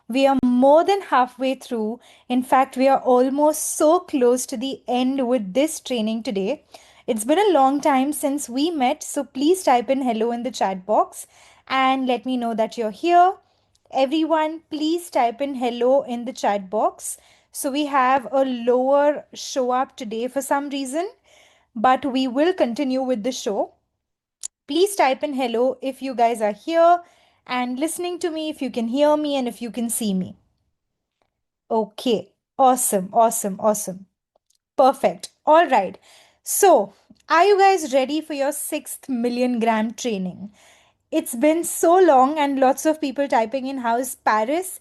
We are more than halfway through. In fact, we are almost so close to the end with this training today. It's been a long time since we met, so please type in hello in the chat box and let me know that you're here. Everyone, please type in hello in the chat box. So we have a lower show up today for some reason, but we will continue with the show. Please type in hello if you guys are here and listening to me, if you can hear me and if you can see me. Okay, awesome, awesome, awesome. Perfect. All right. So, are you guys ready for your sixth million gram training? It's been so long, and lots of people typing in how's Paris.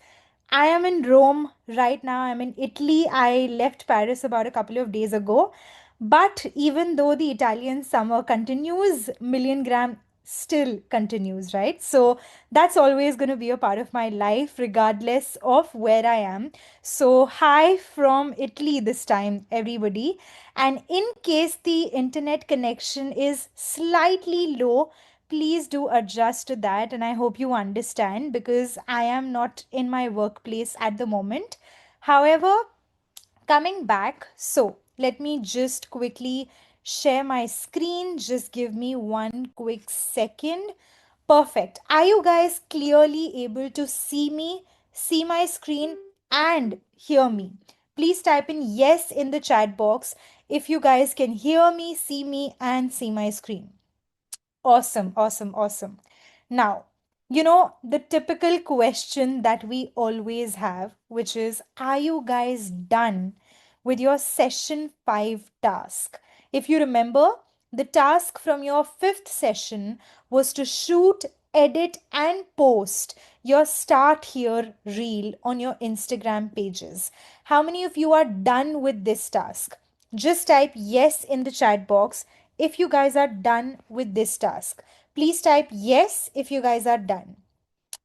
I am in Rome right now. I'm in Italy. I left Paris about a couple of days ago. But even though the Italian summer continues, million gram still continues, right? So that's always going to be a part of my life, regardless of where I am. So, hi from Italy this time, everybody. And in case the internet connection is slightly low, please do adjust to that. And I hope you understand because I am not in my workplace at the moment. However, coming back, so let me just quickly share my screen. Just give me one quick second. Perfect. Are you guys clearly able to see me, see my screen, and hear me? Please type in yes in the chat box if you guys can hear me, see me, and see my screen. Awesome, awesome, awesome. Now, the typical question that we always have, which is, are you guys done with your session 5 task? If you remember, the task from your fifth session was to shoot, edit, and post your start here reel on your Instagram pages. How many of you are done with this task? Just type yes in the chat box if you guys are done with this task. Please type yes if you guys are done.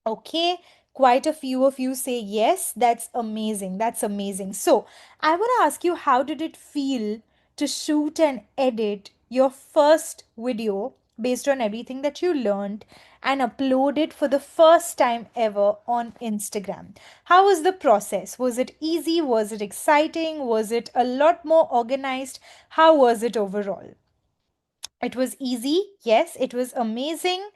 Okay, quite a few of you say yes. That's amazing. That's amazing. So, I want to ask you, how did it feel to shoot and edit your first video based on everything that you learned and upload it for the first time ever on Instagram? How was the process? Was it easy? Was it exciting? Was it a lot more organized? How was it overall? It was easy. Yes, it was amazing.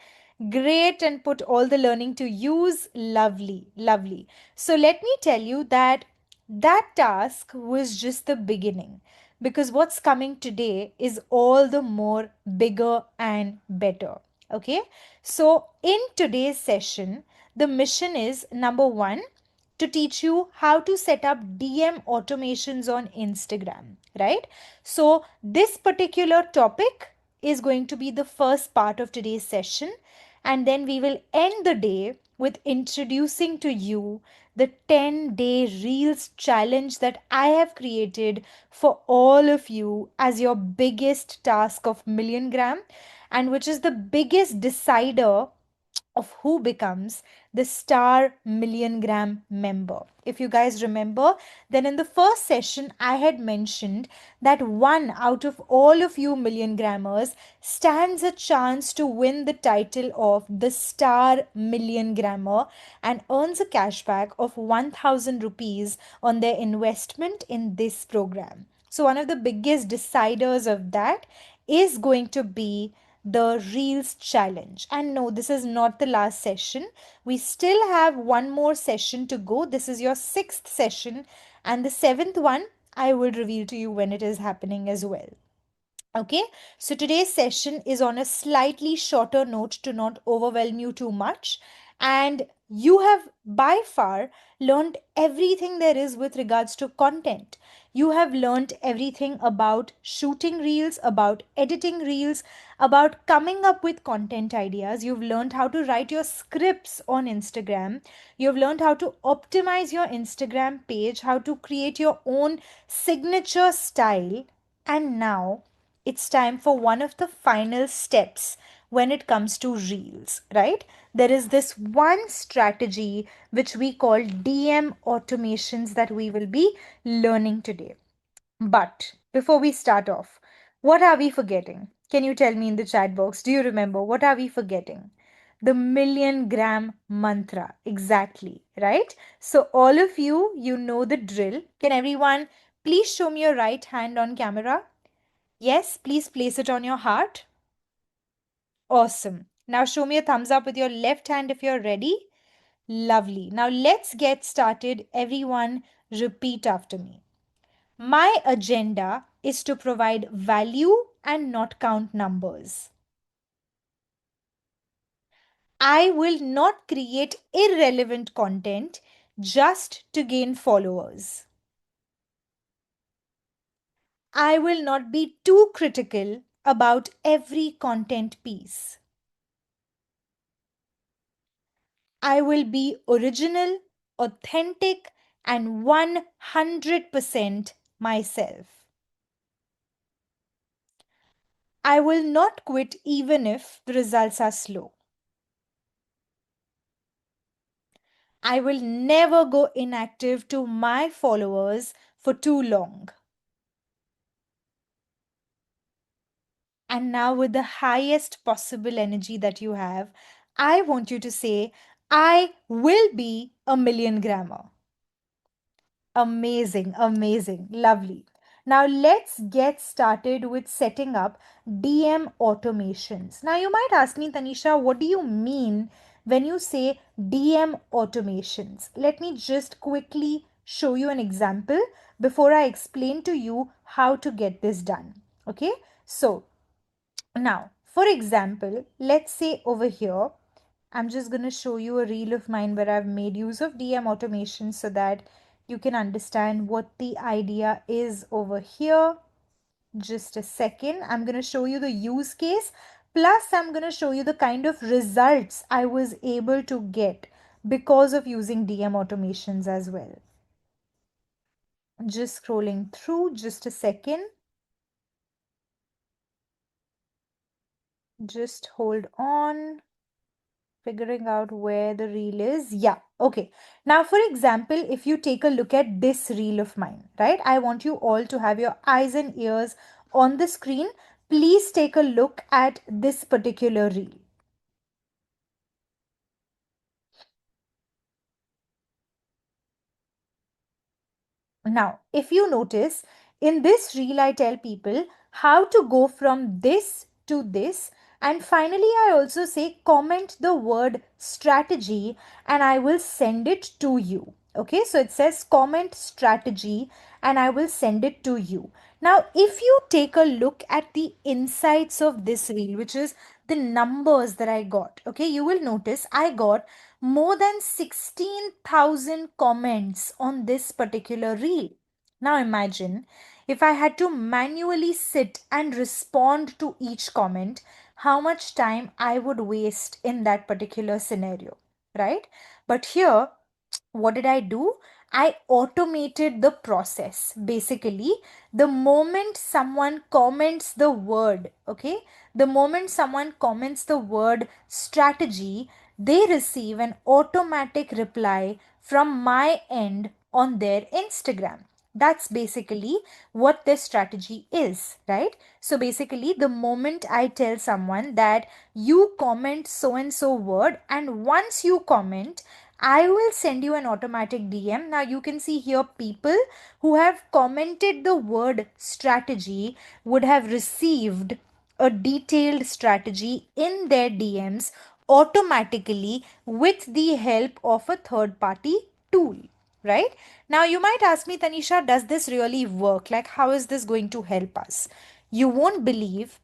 Great, and put all the learning to use. Lovely, lovely. So let me tell you that that task was just the beginning because what's coming today is all the more bigger and better. Okay, so in today's session, the mission is number one, to teach you how to set up DM automations on Instagram, right? So, this particular topic is going to be the first part of today's session, and then we will end the day with introducing to you the 10-day Reels challenge that I have created for all of you as your biggest task of million gram, and which is the biggest decider of who becomes the star million gram member. If you guys remember, then in the first session, I had mentioned that one out of all of you million grammers stands a chance to win the title of the star million grammer and earns a cashback of 1000 rupees on their investment in this program. So, one of the biggest deciders of that is going to be the Reels challenge. And no, this is not the last session. We still have one more session to go. This is your sixth session, and the seventh one I will reveal to you when it is happening as well. Okay, so today's session is on a slightly shorter note to not overwhelm you too much. And you have by far learned everything there is with regards to content. You have learned everything about shooting reels, about editing reels, about coming up with content ideas. You've learned how to write your scripts on Instagram. You've learned how to optimize your Instagram page, how to create your own signature style. And now it's time for one of the final steps when it comes to reels, right? There is this one strategy which we call DM automations that we will be learning today. But before we start off, what are we forgetting? Can you tell me in the chat box? Do you remember what are we forgetting? The million gram mantra. Exactly, right? So, all of you, you know the drill. Can everyone please show me your right hand on camera? Yes, please place it on your heart. Awesome. Now, show me a thumbs up with your left hand if you're ready. Lovely. Now, let's get started. Everyone, repeat after me. My agenda is to provide value and not count numbers. I will not create irrelevant content just to gain followers. I will not be too critical about every content piece. I will be original, authentic, and 100% myself. I will not quit even if the results are slow. I will never go inactive to my followers for too long. And now, with the highest possible energy that you have, I want you to say, I will be a million grammer. Amazing, amazing, lovely. Now, let's get started with setting up DM automations. Now, you might ask me, Tanisha, what do you mean when you say DM automations? Let me just quickly show you an example before I explain to you how to get this done. Okay, so now, for example, let's say over here, I'm just going to show you a reel of mine where I've made use of DM automation so that you can understand what the idea is over here. Just a second. I'm going to show you the use case. Plus, I'm going to show you the kind of results I was able to get because of using DM automations as well. Just scrolling through, just a second. Just hold on. Figuring out where the reel is. Yeah, okay. Now, for example, if you take a look at this reel of mine, right? I want you all to have your eyes and ears on the screen. Please take a look at this particular reel. Now, if you notice, in this reel, I tell people how to go from this to this. And finally, I also say comment the word strategy and I will send it to you. Okay, so it says comment strategy and I will send it to you. Now, if you take a look at the insights of this reel, which is the numbers that I got, okay, you will notice I got more than 16,000 comments on this particular reel. Now imagine if I had to manually sit and respond to each comment, how much time I would waste in that particular scenario, right? But here, what did I do? I automated the process. Basically, the moment someone comments the word, okay, the moment someone comments the word strategy, they receive an automatic reply from my end on their Instagram. That's basically what this strategy is, right? So basically, the moment I tell someone that you comment so and so word, and once you comment, I will send you an automatic DM. Now you can see here people who have commented the word strategy would have received a detailed strategy in their DMs automatically with the help of a third party tool, right? Now you might ask me, Tanisha, does this really work? Like, how is this going to help us? You won't believe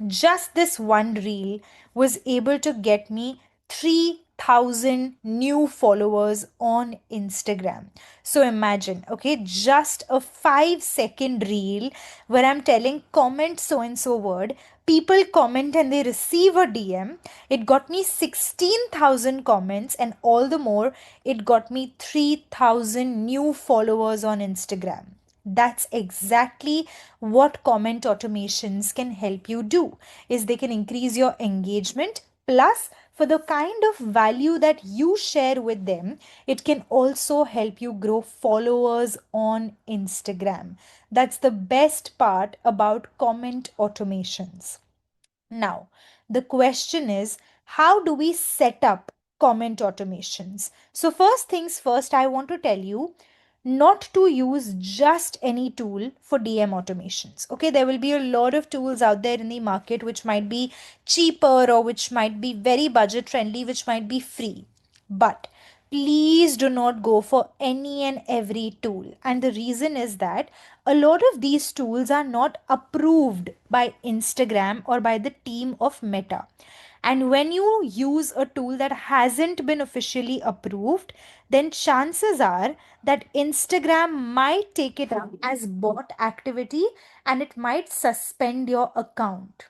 just this one reel was able to get me 3,000 new followers on Instagram. So imagine, okay, just a 5-second reel where I'm telling comment so and so word, people comment and they receive a DM. It got me 16,000 comments, and all the more, it got me 3,000 new followers on Instagram. That's exactly what comment automations can help you do, is they can increase your engagement, plus for the kind of value that you share with them, it can also help you grow followers on Instagram. That's the best part about comment automations. Now, the question is, How do we set up comment automations? So, first things first, I want to tell you not to use just any tool for DM automations. Okay, there will be a lot of tools out there in the market which might be cheaper or which might be very budget friendly, which might be free. But please do not go for any and every tool. And the reason is that a lot of these tools are not approved by Instagram or by the team of Meta. And when you use a tool that hasn't been officially approved, then chances are that Instagram might take it up as bot activity and it might suspend your account.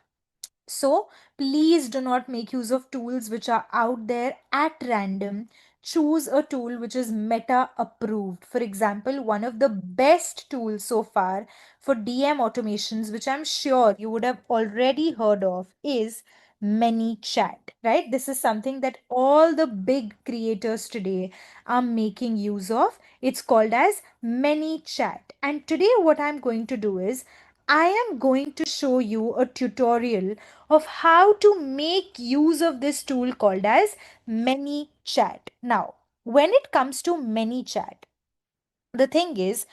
So please do not make use of tools which are out there at random. Choose a tool which is Meta approved. For example, one of the best tools so far for DM automations, which I'm sure you would have already heard of, is ManyChat, right? This is something that all the big creators today are making use of. It's called as ManyChat. And today, what I'm going to do is I am going to show you a tutorial of how to make use of this tool called as ManyChat. Now, when it comes to ManyChat, the thing is,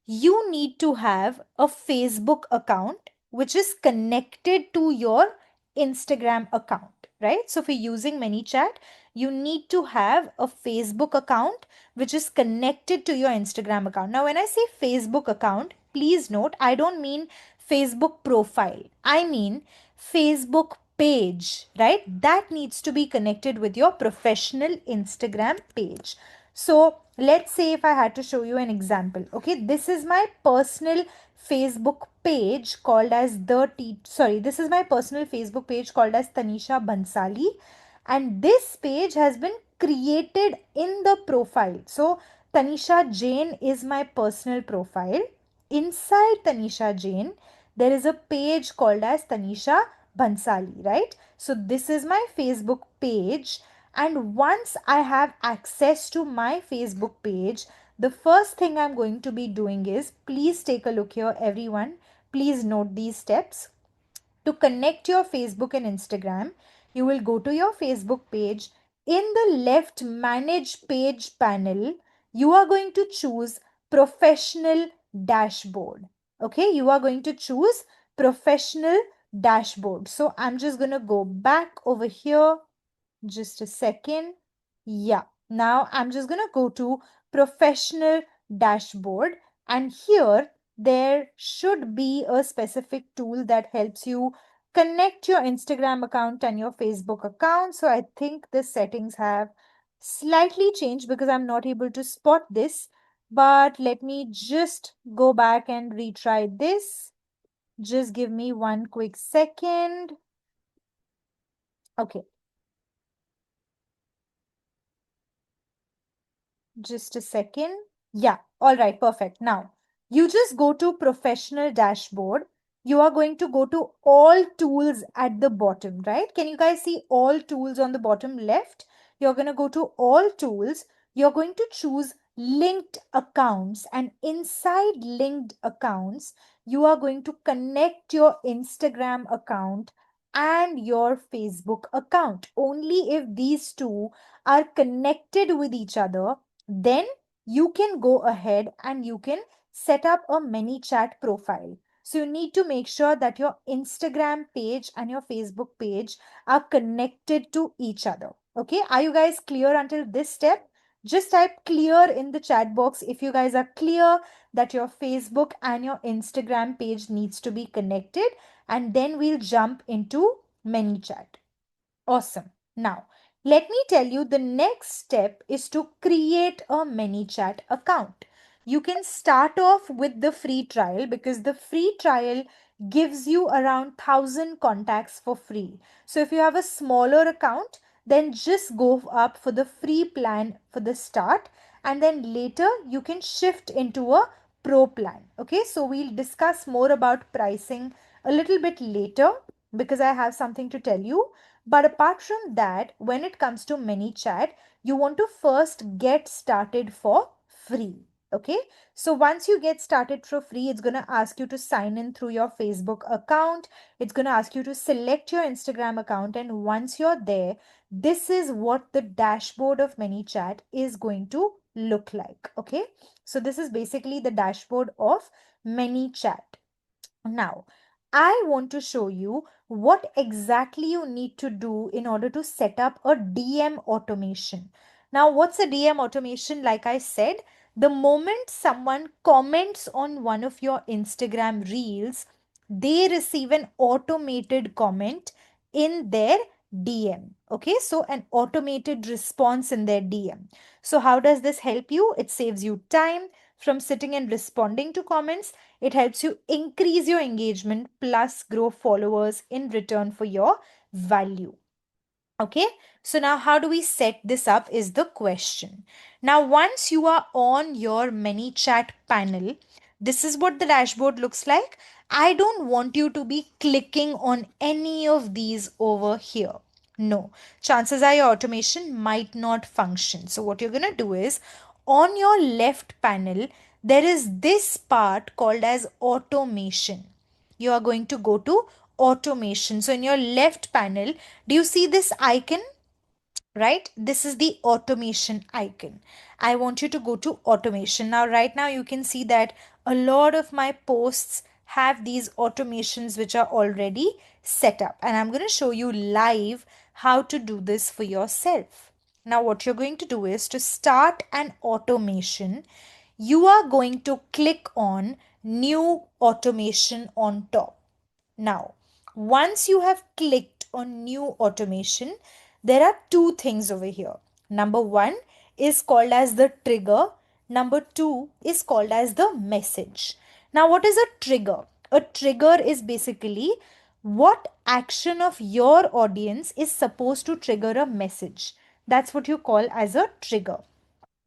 you need to have a Facebook account which is connected to your Instagram account, right? So for using ManyChat, you need to have a Facebook account which is connected to your Instagram account. Now, when I say Facebook account, please note, I don't mean Facebook profile. I mean Facebook page, right? That needs to be connected with your professional Instagram page. So let's say if I had to show you an example, okay, this is my personal Facebook page called as this is my personal Facebook page called as Tanishaa Bansali, and this page has been created in the profile. So Tanisha Jain is my personal profile. Inside Tanisha Jain, there is a page called as Tanisha Bansali, right? So this is my Facebook page. And once I have access to my Facebook page, the first thing I'm going to be doing is, please take a look here, everyone. Please note these steps. To connect your Facebook and Instagram, you will go to your Facebook page. In the left Manage Page panel, you are going to choose Professional Dashboard. Okay, you are going to choose Professional Dashboard. So I'm just going to go back over here. Just a second. Yeah. Now I'm just going to go to Professional Dashboard, and here there should be a specific tool that helps you connect your Instagram account and your Facebook account. So I think the settings have slightly changed because I'm not able to spot this. But let me just go back and retry this. Just give me one quick second. Okay. Just a second. Yeah, all right, perfect. Now, you just go to Professional Dashboard. You are going to go to All Tools at the bottom, right? Can you guys see All Tools on the bottom left? You're going to go to All Tools. You're going to choose Linked Accounts, and inside Linked Accounts, you are going to connect your Instagram account and your Facebook account. Only if these two are connected with each other, then you can go ahead and you can set up a ManyChat profile. So you need to make sure that your Instagram page and your Facebook page are connected to each other. Okay, are you guys clear until this step? Just type clear in the chat box if you guys are clear that your Facebook and your Instagram page needs to be connected, and then we'll jump into ManyChat. Awesome. Now, let me tell you, the next step is to create a ManyChat account. You can start off with the free trial because the free trial gives you around 1,000 contacts for free. So if you have a smaller account, then just go up for the free plan for the start, and then later you can shift into a pro plan. Okay, so we'll discuss more about pricing a little bit later because I have something to tell you. But apart from that, when it comes to ManyChat, you want to first get started for free. Okay, so once you get started for free, it's going to ask you to sign in through your Facebook account. It's going to ask you to select your Instagram account. And once you're there, this is what the dashboard of ManyChat is going to look like. Okay, so this is basically the dashboard of ManyChat. Now, I want to show you what exactly you need to do in order to set up a DM automation. Now, what's a DM automation? Like I said, the moment someone comments on one of your Instagram reels, they receive an automated comment in their DM. Okay, so an automated response in their DM. So, how does this help you? It saves you time from sitting and responding to comments. It helps you increase your engagement plus grow followers in return for your value. Okay, so now how do we set this up is the question. Now, once you are on your ManyChat panel, this is what the dashboard looks like. I don't want you to be clicking on any of these over here. No, chances are your automation might not function. So what you're going to do is on your left panel, there is this part called as automation. You are going to go to automation. So in your left panel, do you see this icon? Right? This is the automation icon. I want you to go to automation. Now, right now, you can see that a lot of my posts have these automations which are already set up. And I'm going to show you live how to do this for yourself. Now, what you're going to do is to start an automation, you are going to click on new automation on top. Now, once you have clicked on new automation, there are two things over here. Number one is called as the trigger. Number two is called as the message. Now, what is a trigger? A trigger is basically what action of your audience is supposed to trigger a message. That's what you call as a trigger.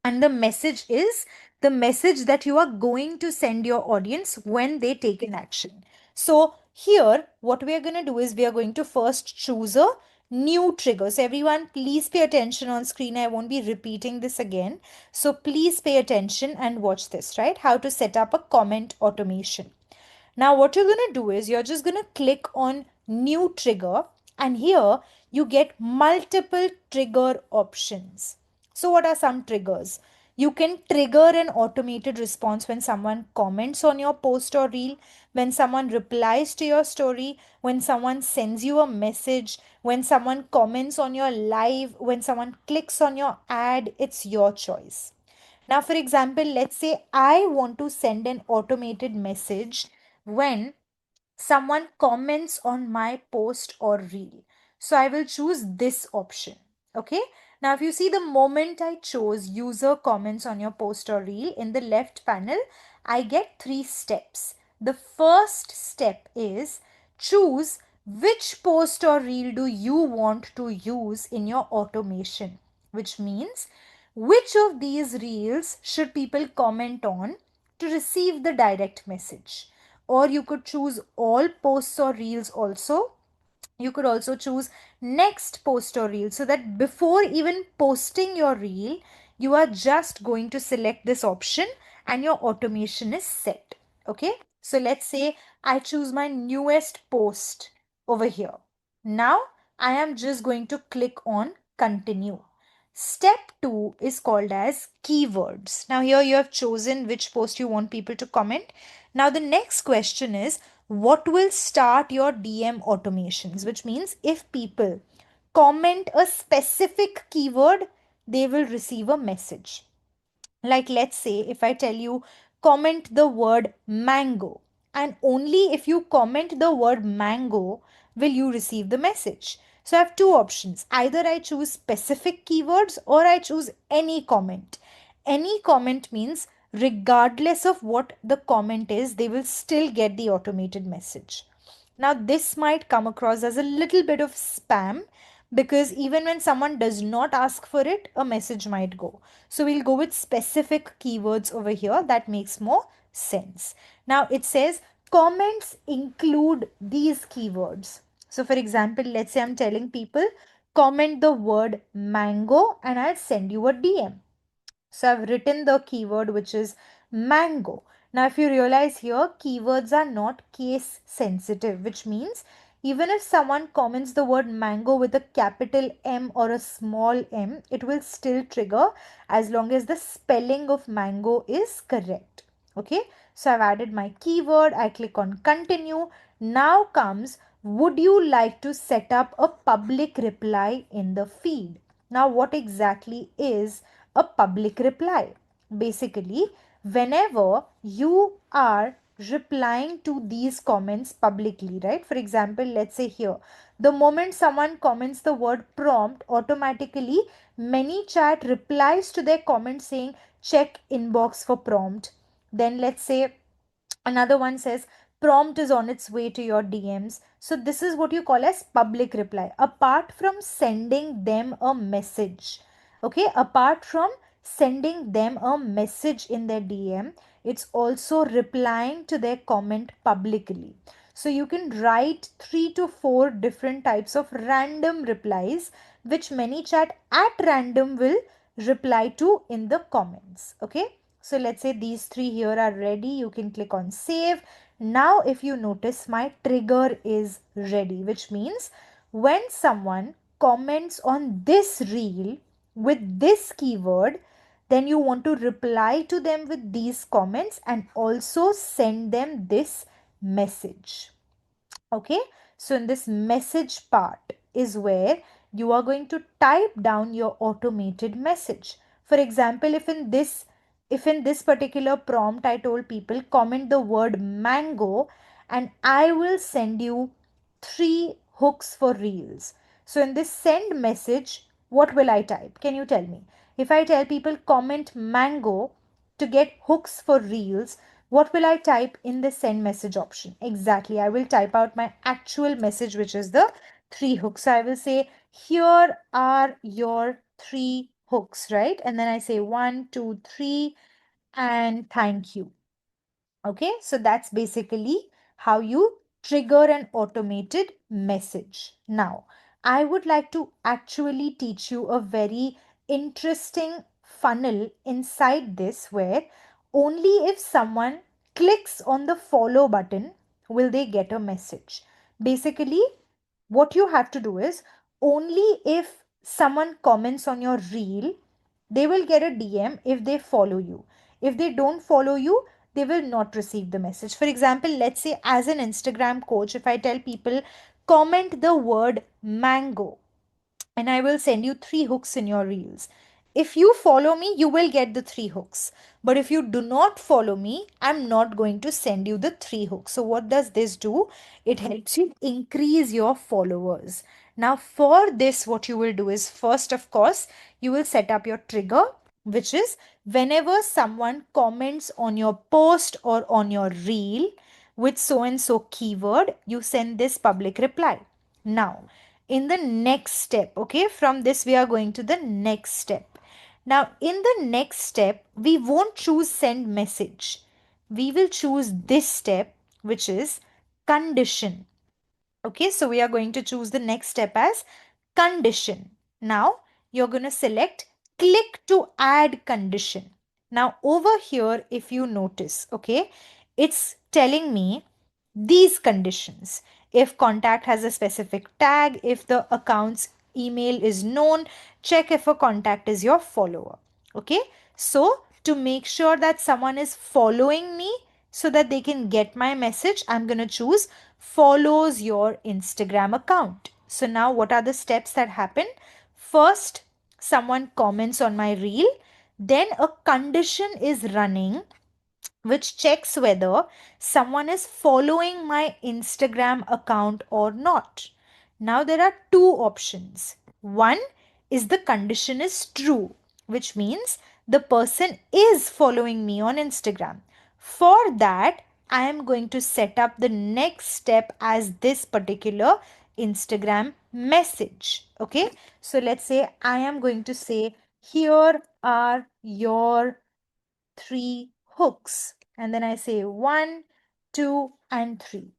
And the message is the message that you are going to send your audience when they take an action. So here, what we are going to do is we are going to first choose a new trigger. So everyone, please pay attention on screen. I won't be repeating this again. So please pay attention and watch this, right? How to set up a comment automation. Now, what you're going to do is you're just going to click on new trigger, and here you get multiple trigger options. So, what are some triggers? You can trigger an automated response when someone comments on your post or reel, when someone replies to your story, when someone sends you a message, when someone comments on your live, when someone clicks on your ad. It's your choice. Now, for example, let's say I want to send an automated message when someone comments on my post or reel. So I will choose this option. Okay. Now, if you see the moment I chose user comments on your post or reel in the left panel, I get three steps. The first step is choose which post or reel do you want to use in your automation, which means which of these reels should people comment on to receive the direct message. Or you could choose all posts or reels also. You could also choose next post or reel, so that before even posting your reel, you are just going to select this option and your automation is set. Okay, so let's say I choose my newest post over here. Now I am just going to click on continue. Step 2 is called as keywords. Now, here you have chosen which post you want people to comment. Now, the next question is what will start your DM automations, which means if people comment a specific keyword, they will receive a message. Like, let's say if I tell you comment the word mango, and only if you comment the word mango will you receive the message. So I have two options. Either I choose specific keywords or I choose any comment. Any comment means regardless of what the comment is, they will still get the automated message. Now, this might come across as a little bit of spam because even when someone does not ask for it, a message might go. So, we'll go with specific keywords over here. That makes more sense. Now, it says comments include these keywords. So, for example, let's say I'm telling people comment the word mango and I'll send you a DM. So I've written the keyword which is mango. Now, if you realize here, keywords are not case sensitive, which means even if someone comments the word mango with a capital M or a small m, it will still trigger as long as the spelling of mango is correct. Okay, so I've added my keyword. I click on continue. Now comes, would you like to set up a public reply in the feed? Now, what exactly is a public reply? Basically, whenever you are replying to these comments publicly, right? For example, let's say here, the moment someone comments the word prompt, automatically ManyChat replies to their comment saying, check inbox for prompt. Then let's say another one says prompt is on its way to your DMs. So this is what you call as public reply. Apart from sending them a message, okay, apart from sending them a message in their DM, it's also replying to their comment publicly. So you can write 3 to 4 different types of random replies, which ManyChat at random will reply to in the comments. Okay. So let's say these 3 here are ready. You can click on save. Now, if you notice, my trigger is ready, which means when someone comments on this reel with this keyword, then you want to reply to them with these comments and also send them this message. Okay, so in this message part is where you are going to type down your automated message. For example, if in this particular prompt I told people comment the word mango and I will send you 3 hooks for reels. So in this send message, what will I type? Can you tell me? If I tell people comment mango to get hooks for reels, what will I type in the send message option? Exactly, I will type out my actual message, which is the 3 hooks. So I will say, here are your 3 hooks, right? And then I say 1, 2, 3, and thank you. Okay, so that's basically how you trigger an automated message. Now, I would like to actually teach you a very interesting funnel inside this where only if someone clicks on the follow button will they get a message. Basically, what you have to do is only if someone comments on your reel, they will get a DM if they follow you. If they don't follow you, they will not receive the message. For example, let's say as an Instagram coach, if I tell people comment the word mango and I will send you 3 hooks in your reels. If you follow me, you will get the 3 hooks. But if you do not follow me, I'm not going to send you the 3 hooks. So, what does this do? It helps you increase your followers. Now, for this, what you will do is first, of course, you will set up your trigger, which is whenever someone comments on your post or on your reel with so and so keyword, you send this public reply. Now, in the next step, okay, from this we are going to the next step. Now, in the next step, we won't choose send message. We will choose this step, which is condition. Okay, so we are going to choose the next step as condition. Now, you're going to select click to add condition. Now, over here, if you notice, okay, it's telling me these conditions. If contact has a specific tag, if the account's email is known, check if a contact is your follower. Okay, so to make sure that someone is following me so that they can get my message, I'm going to choose follows your Instagram account. So now what are the steps that happen? First, someone comments on my reel, then a condition is running which checks whether someone is following my Instagram account or not. Now there are 2 options. One is the condition is true, which means the person is following me on Instagram. For that, I am going to set up the next step as this particular Instagram message. Okay, so let's say I am going to say, here are your 3 hooks, and then I say 1, 2, and 3.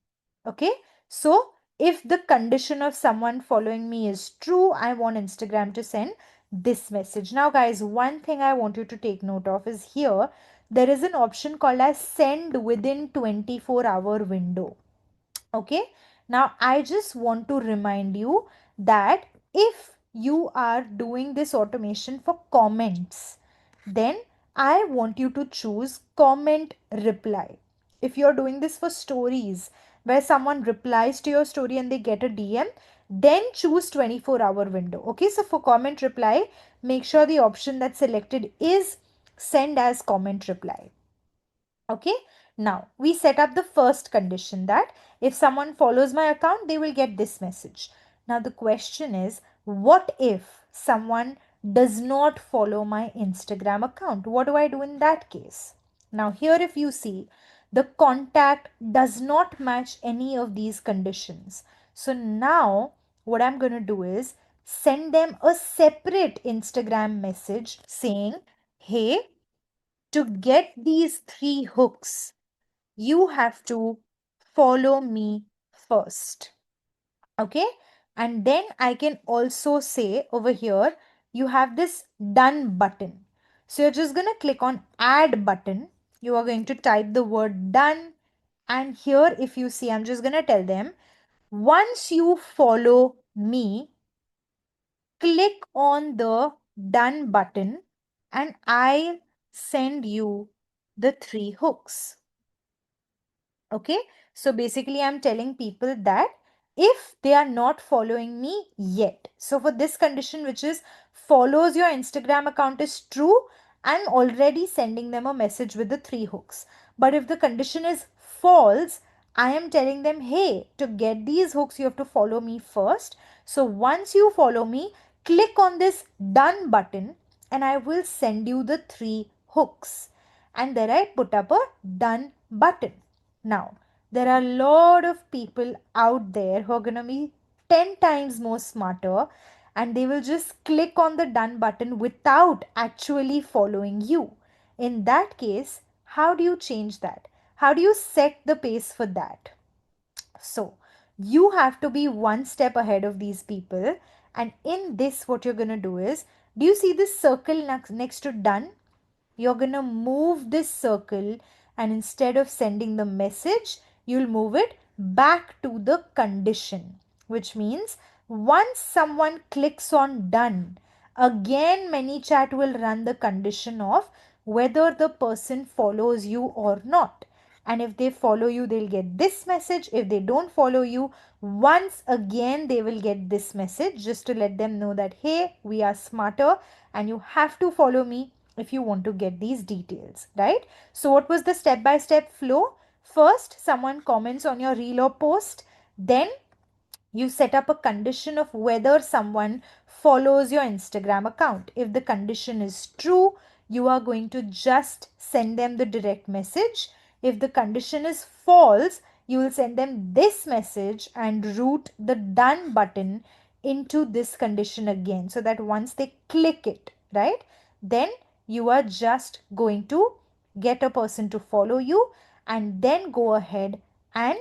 Okay, so if the condition of someone following me is true, I want Instagram to send this message. Now, guys, one thing I want you to take note of is here there is an option called as send within 24-hour window. Okay, now I just want to remind you that if you are doing this automation for comments, then I want you to choose comment reply. If you're doing this for stories where someone replies to your story and they get a DM, then choose 24-hour window. Okay, so for comment reply, make sure the option that's selected is send as comment reply. Okay, now we set up the first condition that if someone follows my account, they will get this message. Now the question is, what if someone does not follow my Instagram account? What do I do in that case? Now here if you see, the contact does not match any of these conditions. So now what I'm going to do is send them a separate Instagram message saying, hey, to get these three hooks, you have to follow me first. Okay. And then I can also say over here, you have this done button. So you're just going to click on add button. You are going to type the word done. And here, if you see, I'm just going to tell them, once you follow me, click on the done button and I'll send you the three hooks. Okay, so basically I'm telling people that if they are not following me yet, so for this condition which is follows your Instagram account is true, I'm already sending them a message with the three hooks. But if the condition is false, I am telling them, hey, to get these hooks you have to follow me first. So once you follow me, click on this done button and I will send you the three hooks. And then I put up a done button. Now, there are a lot of people out there who are going to be 10 times more smarter and they will just click on the done button without actually following you. In that case, how do you change that? How do you set the pace for that? So, you have to be one step ahead of these people. And in this, what you're going to do is, do you see this circle next to done? You're going to move this circle and instead of sending the message, you'll move it back to the condition, which means once someone clicks on done, again ManyChat will run the condition of whether the person follows you or not. And if they follow you, they'll get this message. If they don't follow you, once again they will get this message just to let them know that, hey, we are smarter and you have to follow me if you want to get these details, right? So what was the step-by-step flow? First, someone comments on your reel or post. Then you set up a condition of whether someone follows your Instagram account. If the condition is true, you are going to just send them the direct message. If the condition is false, you will send them this message and route the done button into this condition again so that once they click it, right, then you are just going to get a person to follow you and then go ahead and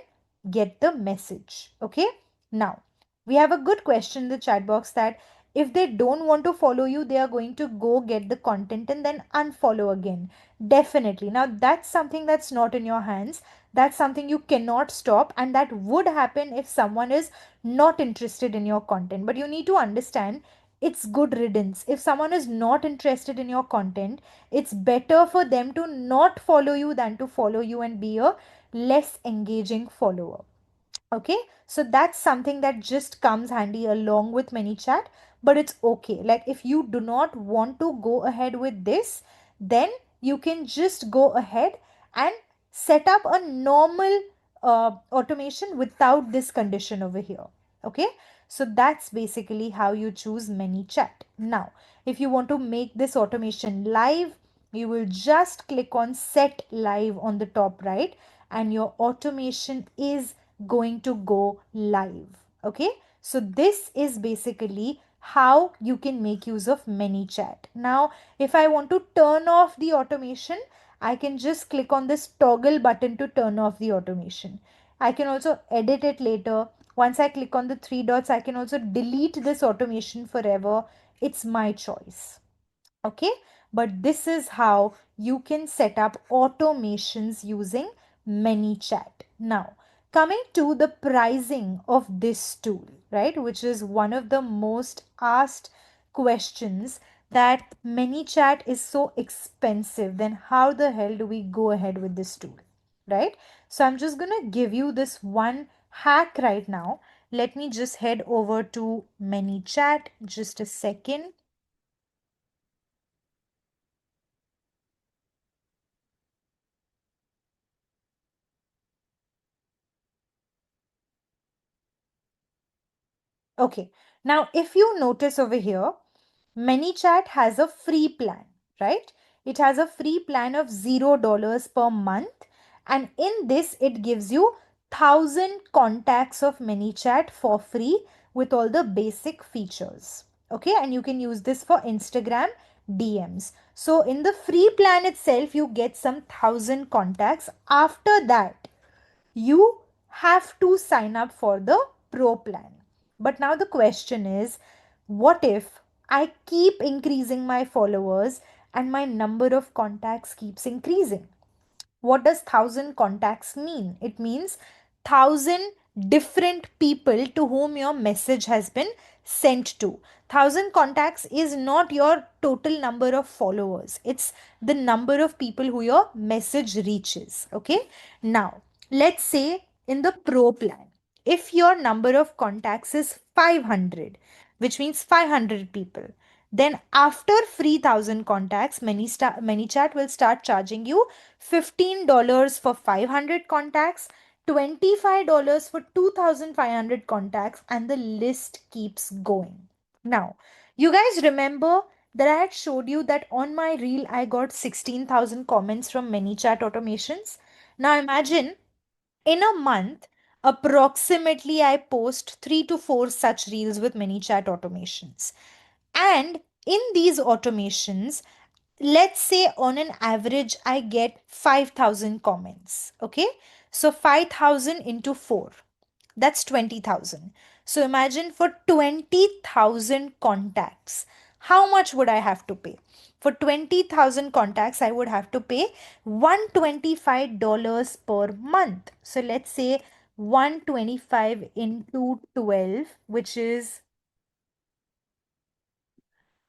get the message. Okay. Now, we have a good question in the chat box that if they don't want to follow you, they are going to go get the content and then unfollow again. Definitely. Now, that's something that's not in your hands. That's something you cannot stop. And that would happen if someone is not interested in your content. But you need to understand it's good riddance. If someone is not interested in your content, it's better for them to not follow you than to follow you and be a less engaging follower. Okay, so that's something that just comes handy along with ManyChat, but it's okay. Like if you do not want to go ahead with this, then you can just go ahead and set up a normal automation without this condition over here. Okay, so that's basically how you choose ManyChat. Now, if you want to make this automation live, you will just click on set live on the top right and your automation is going to go live. Okay, so this is basically how you can make use of ManyChat. Now, if I want to turn off the automation, I can just click on this toggle button to turn off the automation. I can also edit it later, Once I click on the three dots, I can also delete this automation forever. It's my choice. Okay, but this is how you can set up automations using ManyChat. Now, coming to the pricing of this tool, right, which is one of the most asked questions, that ManyChat is so expensive, then how the hell do we go ahead with this tool, right? So I'm just gonna give you this one hack right now. Let me just head over to ManyChat, just a second. Okay, now if you notice over here, ManyChat has a free plan, right? It has a free plan of $0 per month, and in this, it gives you 1,000 contacts of ManyChat for free with all the basic features. Okay, and you can use this for Instagram DMs. So, in the free plan itself, you get some 1,000 contacts. After that, you have to sign up for the pro plan. But now the question is, what if I keep increasing my followers and my number of contacts keeps increasing? What does 1,000 contacts mean? It means 1,000 different people to whom your message has been sent to. 1,000 contacts is not your total number of followers, it's the number of people who your message reaches. Okay, now let's say in the pro plan, if your number of contacts is 500, which means 500 people, then after free 1,000 contacts, ManyChat will start charging you $15 for 500 contacts, $25 for 2,500 contacts, and the list keeps going. Now, you guys remember that I had showed you that on my reel I got 16,000 comments from ManyChat automations. Now imagine in a month, approximately I post 3 to 4 such reels with ManyChat automations. And in these automations, let's say on an average I get 5,000 comments. Okay, so 5,000 into 4, that's 20,000. So imagine for 20,000 contacts, how much would I have to pay? For 20,000 contacts, I would have to pay $125 per month. So let's say 125 into 12, which is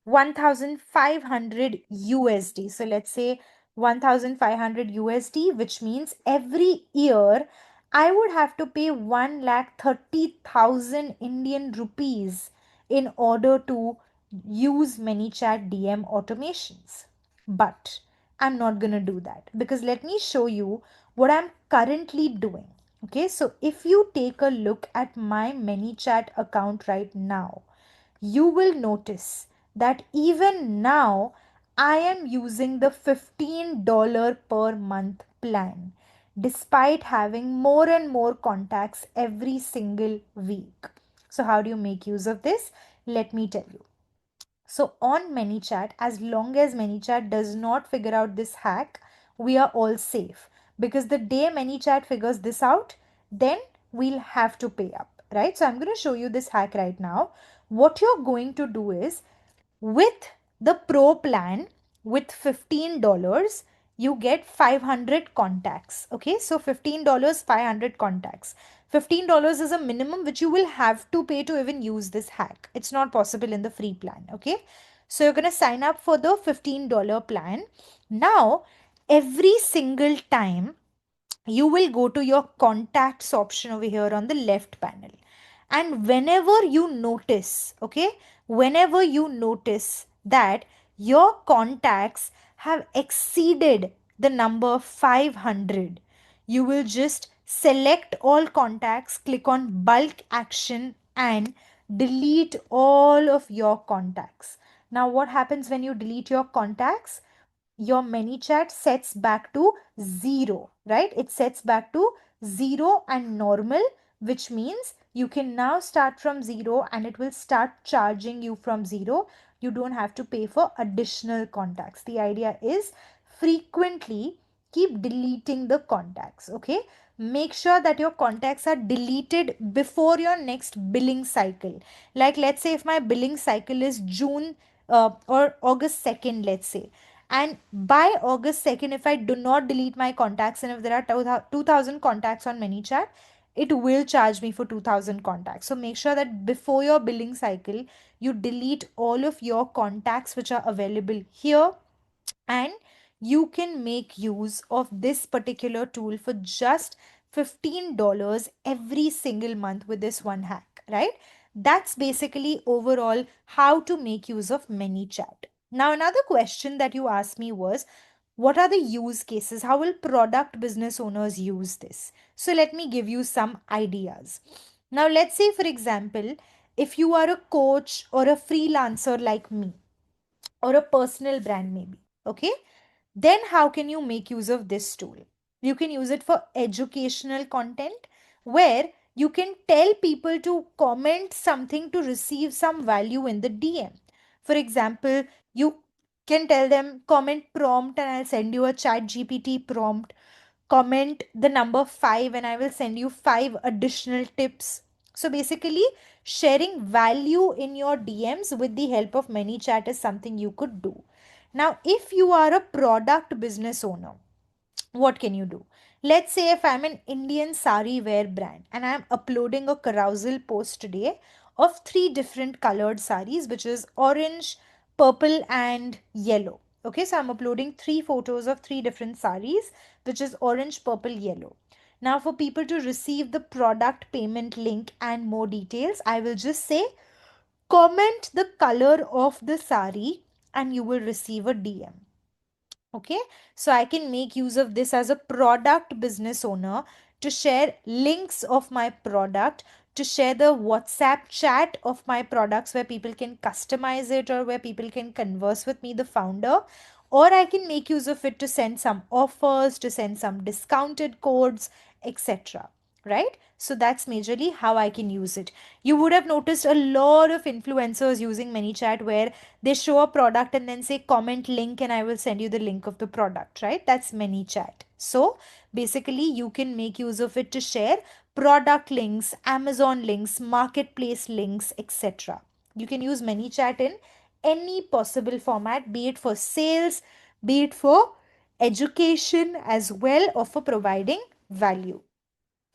1,500 USD. So let's say 1,500 USD, which means every year I would have to pay 1,30,000 Indian rupees in order to use ManyChat DM automations. But I'm not going to do that, because let me show you what I'm currently doing. Okay, so if you take a look at my ManyChat account right now, you will notice that even now I am using the $15 per month plan, despite having more and more contacts every single week. So, how do you make use of this? Let me tell you. So on ManyChat, as long as ManyChat does not figure out this hack, we are all safe. Because the day ManyChat figures this out, then we'll have to pay up, right? So I'm going to show you this hack right now. What you're going to do is, with the pro plan, with $15, you get 500 contacts. Okay, so $15, 500 contacts. $15 is a minimum which you will have to pay to even use this hack. It's not possible in the free plan. Okay, so you're going to sign up for the $15 plan. Now, every single time you will go to your contacts option over here on the left panel, and whenever you notice, okay, whenever you notice that your contacts have exceeded the number 500, you will just select all contacts, click on bulk action, and delete all of your contacts. Now what happens when you delete your contacts? Your ManyChat sets back to 0, right? It sets back to 0 and normal, which means you can now start from 0 and it will start charging you from 0. You don't have to pay for additional contacts. The idea is frequently keep deleting the contacts. Okay, make sure that your contacts are deleted before your next billing cycle. Like, let's say if my billing cycle is June or August 2nd, let's say. And by August 2nd, if I do not delete my contacts and if there are 2000 contacts on ManyChat, it will charge me for 2000 contacts. So make sure that before your billing cycle, you delete all of your contacts which are available here, and you can make use of this particular tool for just $15 every single month with this one hack, right? That's basically overall how to make use of ManyChat. Now, another question that you asked me was, what are the use cases? How will product business owners use this? So, let me give you some ideas. Now, let's say, for example, if you are a coach or a freelancer like me, or a personal brand, maybe, okay, then how can you make use of this tool? You can use it for educational content where you can tell people to comment something to receive some value in the DM. For example, you can tell them comment prompt and I'll send you a chat GPT prompt. Comment the number 5 and I will send you 5 additional tips. So basically, sharing value in your DMs with the help of ManyChat is something you could do. Now, if you are a product business owner, what can you do? Let's say if I'm an Indian sari wear brand and I'm uploading a carousel post today of three different colored saris, which is orange, purple, and yellow. Okay, so I'm uploading three photos of three different saris, which is orange, purple, yellow. Now, for people to receive the product payment link and more details, I will just say comment the color of the sari and you will receive a DM. Okay, so I can make use of this as a product business owner to share links of my product, to share the WhatsApp chat of my products where people can customize it or where people can converse with me, the founder, or I can make use of it to send some offers, to send some discounted codes, etc. Right? So that's majorly how I can use it. You would have noticed a lot of influencers using ManyChat where they show a product and then say comment link and I will send you the link of the product, right? That's ManyChat. So basically, you can make use of it to share product links, Amazon links, marketplace links, etc. You can use ManyChat in any possible format, be it for sales, be it for education as well, or for providing value.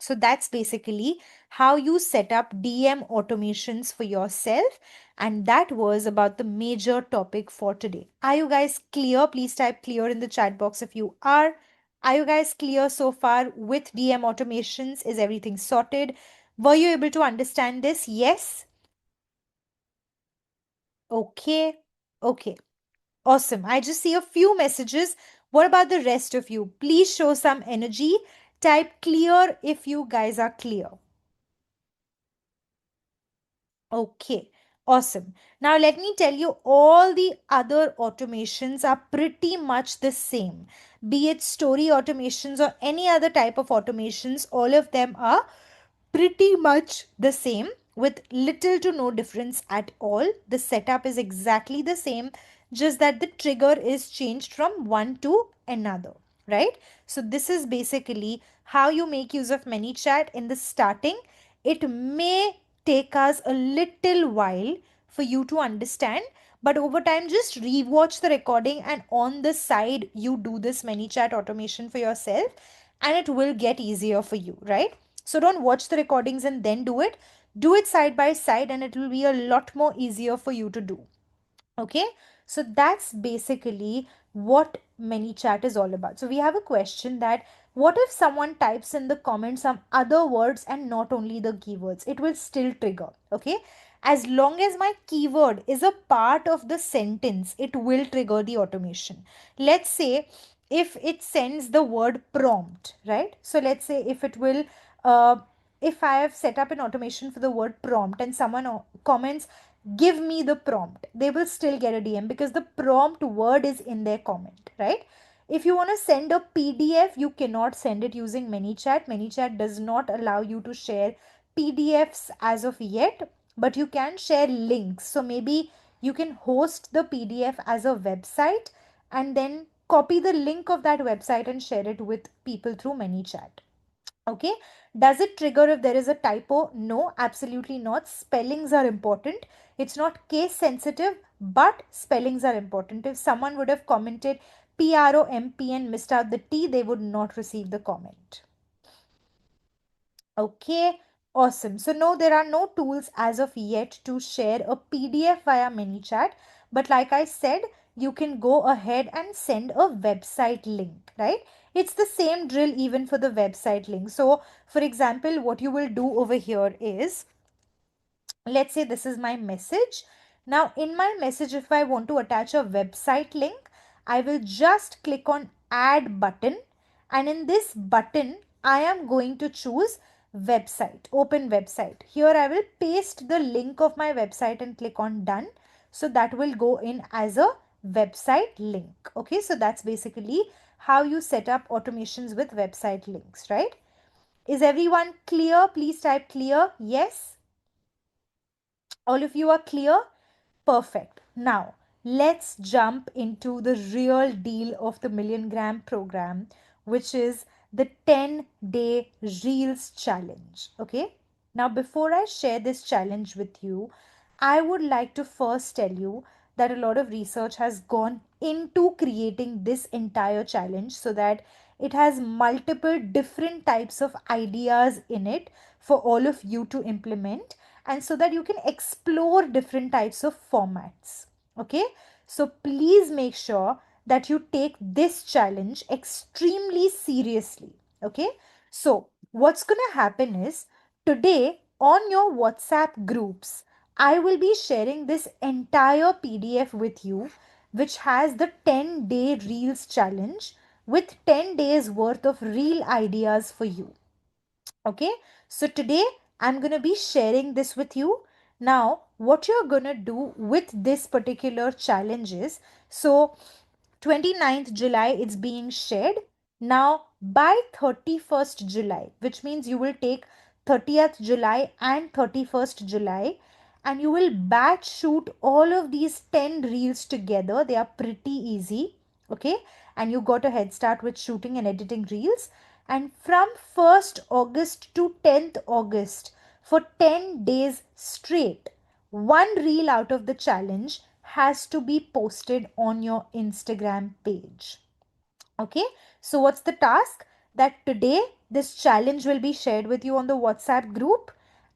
So that's basically how you set up DM automations for yourself. And that was about the major topic for today. Are you guys clear? Please type clear in the chat box if you are. Are you guys clear so far with DM automations? Is everything sorted? Were you able to understand this? Yes? Okay. Okay. Awesome. I just see a few messages. What about the rest of you? Please show some energy. Type clear if you guys are clear. Okay, awesome. Now let me tell you, all the other automations are pretty much the same. Be it story automations or any other type of automations, all of them are pretty much the same with little to no difference at all. The setup is exactly the same, just that the trigger is changed from one to another, right? So this is basically how you make use of ManyChat in the starting. It may take us a little while for you to understand, but over time just rewatch the recording and on the side you do this ManyChat automation for yourself and it will get easier for you, right? So don't watch the recordings and then do it. Do it side by side and it will be a lot more easier for you to do. Okay, so that's basically what ManyChat is all about. So we have a question that what if someone types in the comments some other words and not only the keywords? It will still trigger. Okay, as long as my keyword is a part of the sentence, it will trigger the automation. Let's say if it sends the word prompt, right? So let's say if it will, if I have set up an automation for the word prompt and someone comments give me the prompt, they will still get a DM because the prompt word is in their comment, right? If you want to send a PDF, you cannot send it using ManyChat. ManyChat does not allow you to share PDFs as of yet, but you can share links. So maybe you can host the PDF as a website and then copy the link of that website and share it with people through ManyChat. Okay, does it trigger if there is a typo? No, absolutely not. Spellings are important. It's not case sensitive, but spellings are important. If someone would have commented PROMP and missed out the T, they would not receive the comment. Okay, awesome. So no, there are no tools as of yet to share a PDF via ManyChat. But like I said, you can go ahead and send a website link, right? It's the same drill even for the website link. So for example, what you will do over here is, let's say this is my message. Now in my message, if I want to attach a website link, I will just click on add button, and in this button I am going to choose website, open website. Here I will paste the link of my website and click on done. So that will go in as a website link. Okay, so that's basically how you set up automations with website links, right? Is everyone clear? Please type clear. Yes. All of you are clear? Perfect. Now, let's jump into the real deal of the Million Gram program, which is the 10-day Reels challenge. Okay. Now, before I share this challenge with you, I would like to first tell you that a lot of research has gone into creating this entire challenge so that it has multiple different types of ideas in it for all of you to implement, and so that you can explore different types of formats. Okay, so please make sure that you take this challenge extremely seriously. Okay, so what's gonna happen is, today on your WhatsApp groups, I will be sharing this entire PDF with you, which has the 10-day Reels challenge with 10 days worth of reel ideas for you. Okay, so today I'm going to be sharing this with you. Now, what you're going to do with this particular challenge is, so 29th July it's being shared. Now, by 31st July, which means you will take 30th July and 31st July, and you will batch shoot all of these 10 reels together. They are pretty easy. Okay, and you got a head start with shooting and editing reels. And from 1st August to 10th August, for 10 days straight, one reel out of the challenge has to be posted on your Instagram page. Okay, so what's the task? That today this challenge will be shared with you on the WhatsApp group,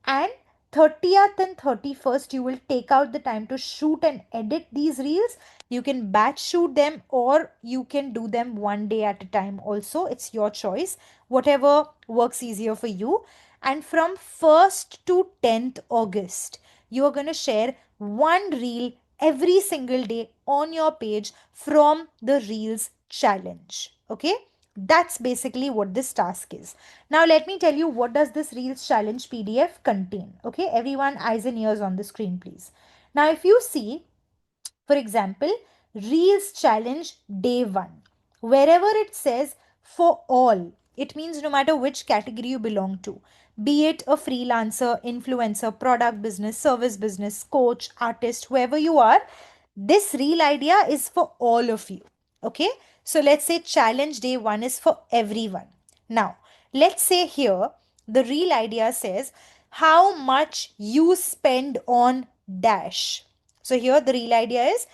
and 30th and 31st you will take out the time to shoot and edit these reels. You can batch shoot them or you can do them one day at a time also. It's your choice, whatever works easier for you. And from 1st to 10th August, you are going to share one reel every single day on your page from the Reels challenge. Okay, that's basically what this task is. Now let me tell you, what does this Reels challenge PDF contain. Okay, everyone, eyes and ears on the screen please. Now if you see, for example, Reels challenge day 1, wherever it says for all, it means no matter which category you belong to, be it a freelancer, influencer, product business, service business, coach, artist, whoever you are, this reel idea is for all of you. Okay, so let's say challenge day 1 is for everyone. Now let's say here the reel idea says how much you spend on dash. So here the real idea is,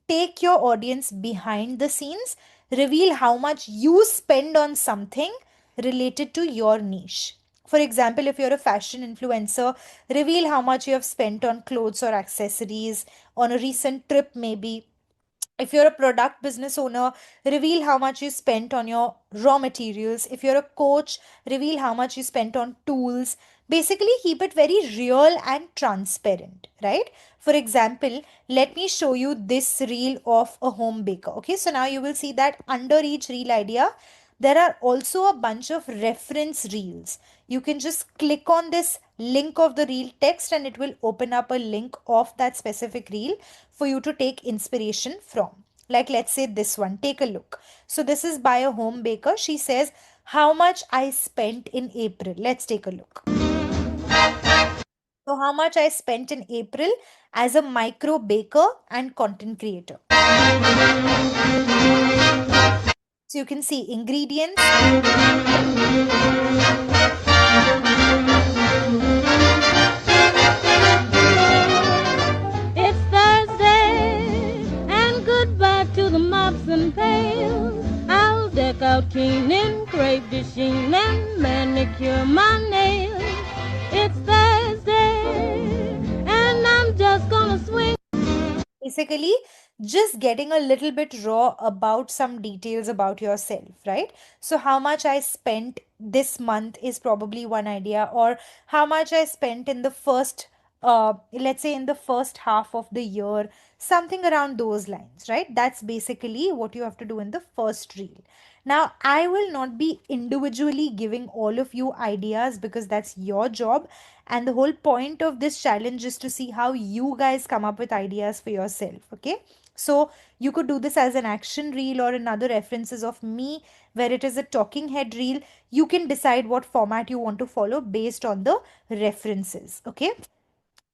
take your audience behind the scenes, reveal how much you spend on something related to your niche. For example, if you're a fashion influencer, reveal how much you have spent on clothes or accessories, on a recent trip maybe. If you're a product business owner, reveal how much you spent on your raw materials. If you're a coach, reveal how much you spent on tools. Basically, keep it very real and transparent, right? For example, let me show you this reel of a home baker. Okay, so now you will see that under each reel idea, there are also a bunch of reference reels. You can just click on this link of the reel text and it will open up a link of that specific reel for you to take inspiration from. Like let's say this one, take a look. So this is by a home baker. She says, how much I spent in April. Let's take a look. So how much I spent in April as a micro baker and content creator. So you can see ingredients. It's Thursday, and goodbye to the mops and pails. I'll deck out keen in crepe de chine and manicure my nails. It's Thursday, and I'm just gonna swing. Basically, just getting a little bit raw about some details about yourself, right? So, how much I spent this month is probably one idea, or how much I spent in the first, let's say, in the first half of the year, something around those lines, right? That's basically what you have to do in the first reel. Now, I will not be individually giving all of you ideas because that's your job. And the whole point of this challenge is to see how you guys come up with ideas for yourself. Okay. So you could do this as an action reel or another references of me where it is a talking head reel. You can decide what format you want to follow based on the references. Okay.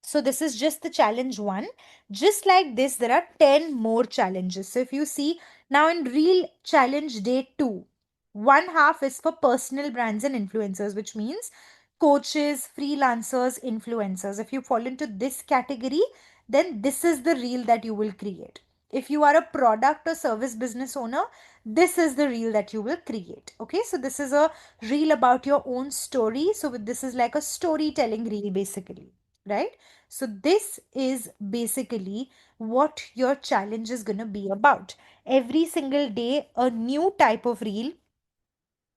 So this is just the challenge one. Just like this, there are 10 more challenges. So if you see now in real challenge day two, one half is for personal brands and influencers, which means coaches, freelancers, influencers. If you fall into this category, then this is the reel that you will create. If you are a product or service business owner, this is the reel that you will create. Okay, so this is a reel about your own story. So this is like a storytelling reel basically, right? So this is basically what your challenge is going to be about. Every single day, a new type of reel,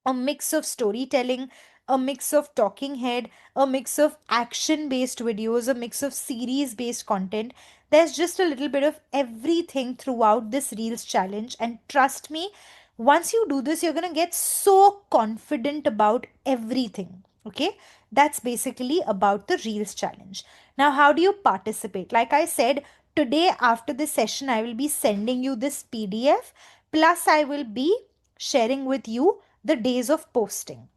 a mix of storytelling, a mix of talking head, a mix of action based videos, a mix of series based content. There's just a little bit of everything throughout this Reels challenge. And trust me, once you do this, you're going to get so confident about everything. Okay, that's basically about the Reels challenge. Now, how do you participate? Like I said, today after this session, I will be sending you this PDF, plus, I will be sharing with you the days of posting.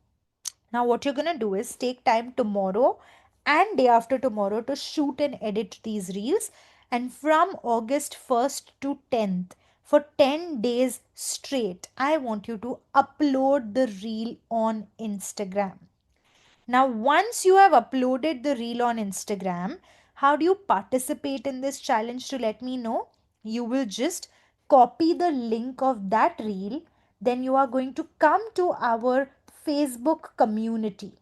Now, what you're going to do is take time tomorrow and day after tomorrow to shoot and edit these reels. And from August 1st to 10th, for 10 days straight, I want you to upload the reel on Instagram. Now, once you have uploaded the reel on Instagram, how do you participate in this challenge to let me know? You will just copy the link of that reel. Then you are going to come to our Facebook community,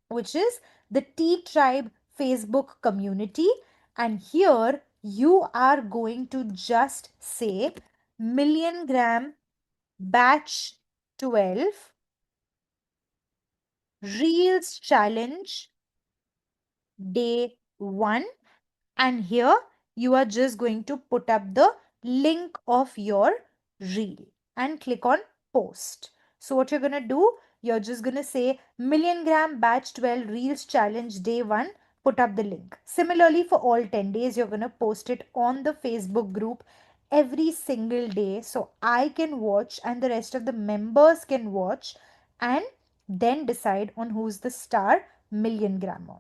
which is the T Tribe Facebook community. And here you are going to just say million gram batch 12 reels challenge day 1, and here you are just going to put up the link of your reel and click on post. So what you're going to do, you're just going to say million gram batch 12 reels challenge day 1, put up the link. Similarly, for all 10 days you're going to post it on the Facebook group every single day, so I can watch and the rest of the members can watch and then decide on who's the star million grammer.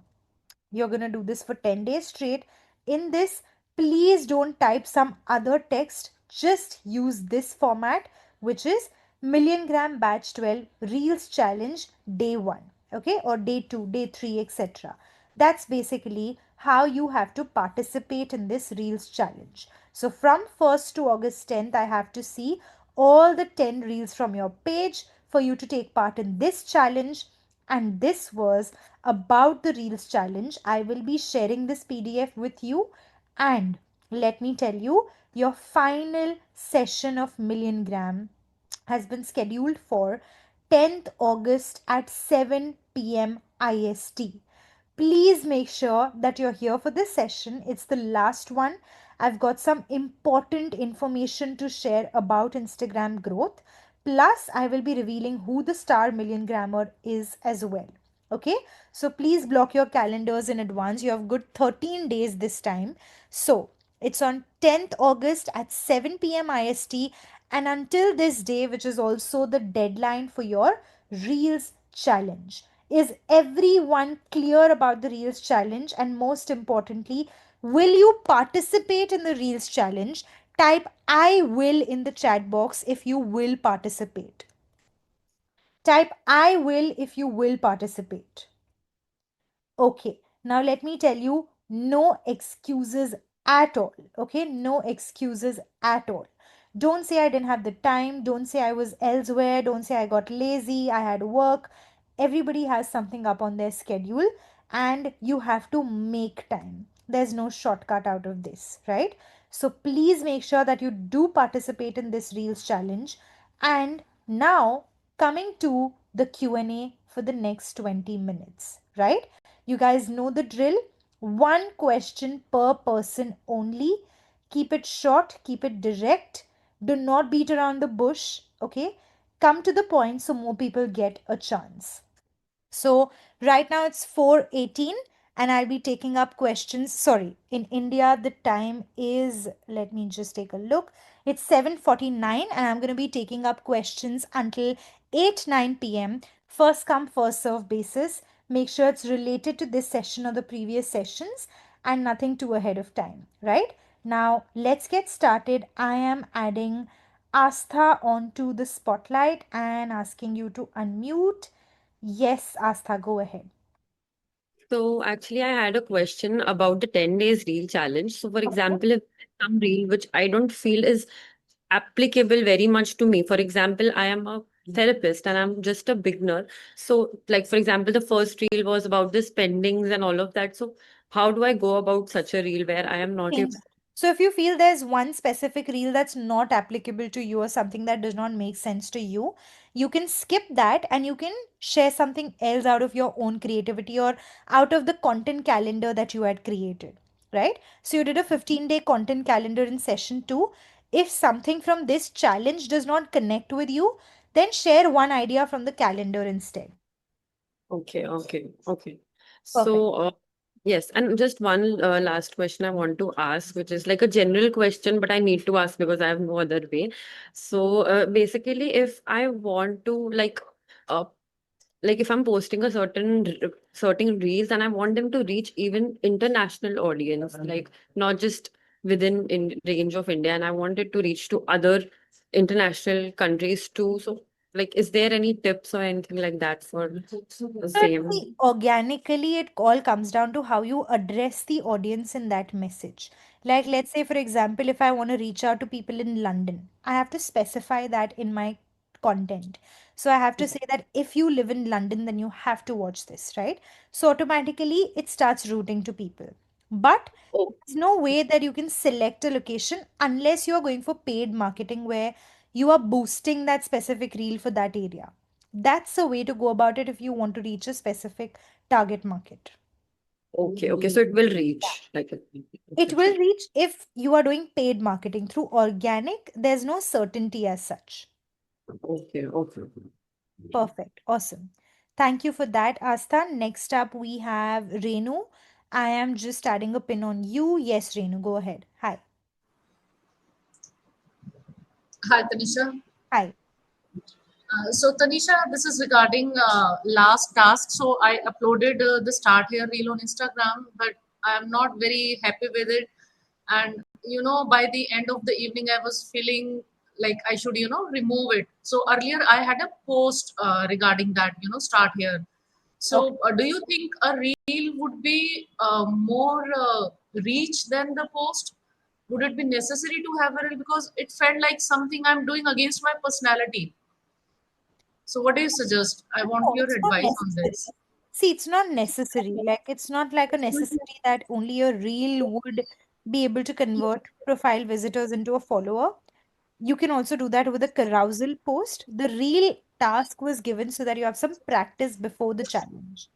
You're going to do this for 10 days straight. In this, please don't type some other text. Just use this format, which is million gram batch 12 reels challenge day 1. Okay, or day 2, day 3, etc. That's basically how you have to participate in this reels challenge. So from 1st to August 10th, I have to see all the 10 reels from your page for you to take part in this challenge. And this was about the Reels challenge. I will be sharing this PDF with you. And let me tell you, your final session of Million Gram has been scheduled for 10th August at 7 p.m. IST. Please make sure that you're here for this session. It's the last one. I've got some important information to share about Instagram growth. Plus, I will be revealing who the star million grammer is as well. Okay, so please block your calendars in advance. You have good 13 days this time. So it's on 10th August at 7 p.m. IST. And until this day, which is also the deadline for your Reels challenge. Is everyone clear about the Reels challenge? And most importantly, will you participate in the Reels challenge? Type I will in the chat box if you will participate. Type I will if you will participate. Okay, now let me tell you, no excuses at all. Okay, no excuses at all. Don't say I didn't have the time. Don't say I was elsewhere. Don't say I got lazy. I had work. Everybody has something up on their schedule, and you have to make time. There's no shortcut out of this, right? So please make sure that you do participate in this Reels challenge. And now coming to the Q&A for the next 20 minutes, right? You guys know the drill. One question per person only. Keep it short, keep it direct. Do not beat around the bush, okay? Come to the point so more people get a chance. So right now it's 4:18 and I'll be taking up questions. Sorry, in India the time is, let me just take a look. It's 7:49 and I'm going to be taking up questions until 8-9 p.m. First come first serve basis. Make sure it's related to this session or the previous sessions and nothing too ahead of time, right? Now let's get started. I am adding Astha onto the spotlight and asking you to unmute. Yes, Astha, go ahead. So actually, I had a question about the 10 days reel challenge. So, for Okay. example, if some reel which I don't feel is applicable very much to me, for example, I am a therapist and I'm just a beginner. So, like for example, the first reel was about the spendings and all of that. So, how do I go about such a reel where I am not Change able? it. So if you feel there's one specific reel that's not applicable to you or something that does not make sense to you, you can skip that and you can share something else out of your own creativity or out of the content calendar that you had created, right? So you did a 15-day content calendar in session 2. If something from this challenge does not connect with you, then share one idea from the calendar instead. Okay. Perfect. So, yes, and just one last question I want to ask, which is like a general question, but I need to ask because I have no other way. So, basically, if I want to uh, like if I'm posting a certain reels and I want them to reach even international audience, like not just within in range of India, and I want it to reach to other international countries too. So, like, is there any tips or anything like that for the So same? see, organically, it all comes down to how you address the audience in that message. Like, let's say, for example, if I want to reach out to people in London, I have to specify that in my content. So I have to say that if you live in London, then you have to watch this, right? So automatically, it starts routing to people. But Oh, there's no way that you can select a location unless you are going for paid marketing where you are boosting that specific reel for that area. That's the way to go about it if you want to reach a specific target market. okay. So it will Yeah. reach like It will reach if you are doing paid marketing through organic. There's no certainty as such. okay. Perfect. Awesome. Thank you for that, Astha. Next up, we have Renu. I am just adding a pin on you. Yes, Renu, go ahead. Hi. Hi, Tanisha. Hi. So, Tanisha, this is regarding last task. So, I uploaded the start here reel on Instagram, but I'm not very happy with it. And, by the end of the evening, I was feeling like I should, remove it. So, earlier I had a post regarding that, start here. Okay. So, do you think a reel would be more reach than the post? Would it be necessary to have a reel? Because it felt like something I'm doing against my personality. So, what do you suggest? I want No, your it's not advice on necessary. this. See, it's not necessary. Like, it's not like a necessity that only a reel would be able to convert profile visitors into a follower. You can also do that with a carousel post. The reel task was given so that you have some practice before the challenge.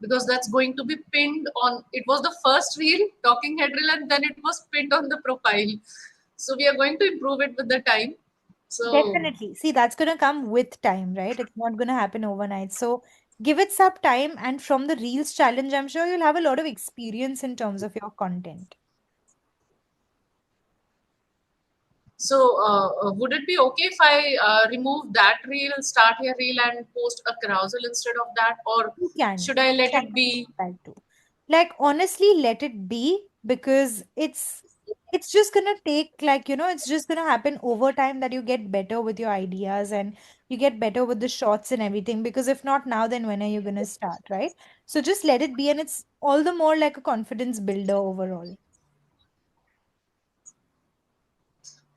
Because that's going to be pinned on. It was the first reel, talking head reel, and then it was pinned on the profile. So, we are going to improve it with the time. So, Definitely. See, that's going to come with time, right? It's not going to happen overnight. So give it some time. And from the Reels challenge, I'm sure you'll have a lot of experience in terms of your content. would it be okay if I remove that reel, start here reel, and post a carousel instead of that, or You can. should I You let can it be? do that too. Like, honestly, let it be because it's it's just gonna take, like, it's just gonna happen over time that you get better with your ideas and you get better with the shots and everything. Because if not now, then when are you gonna start, right? So just let it be, and it's all the more like a confidence builder overall.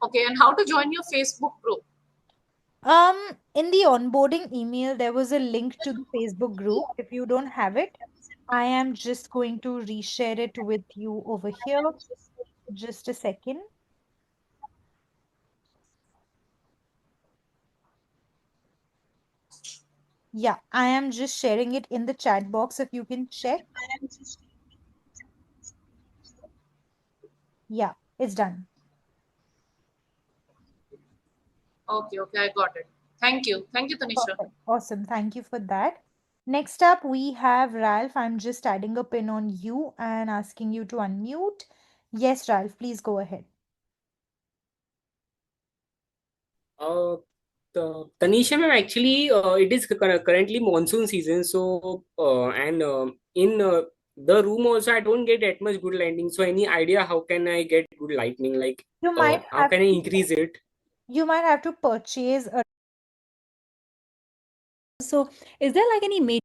Okay, and how to join your Facebook group? In the onboarding email, there was a link to the Facebook group. If you don't have it, I am just going to reshare it with you over here. Just a second. Yeah, I am just sharing it in the chat box if you can check. Yeah, it's done. Okay, okay, I got it. Thank you, Tanisha. Perfect. Awesome. Thank you for that. Next up, we have Ralph. I'm just adding a pin on you and asking you to unmute. Yes, Ralph, please go ahead. Uh, Tanisha ma'am, actually, it is currently monsoon season, so and in the room also I don't get that much good lighting. So any idea how can I get good lighting? Like, You might how have can I to increase it? you might have to purchase a. So, is there like any major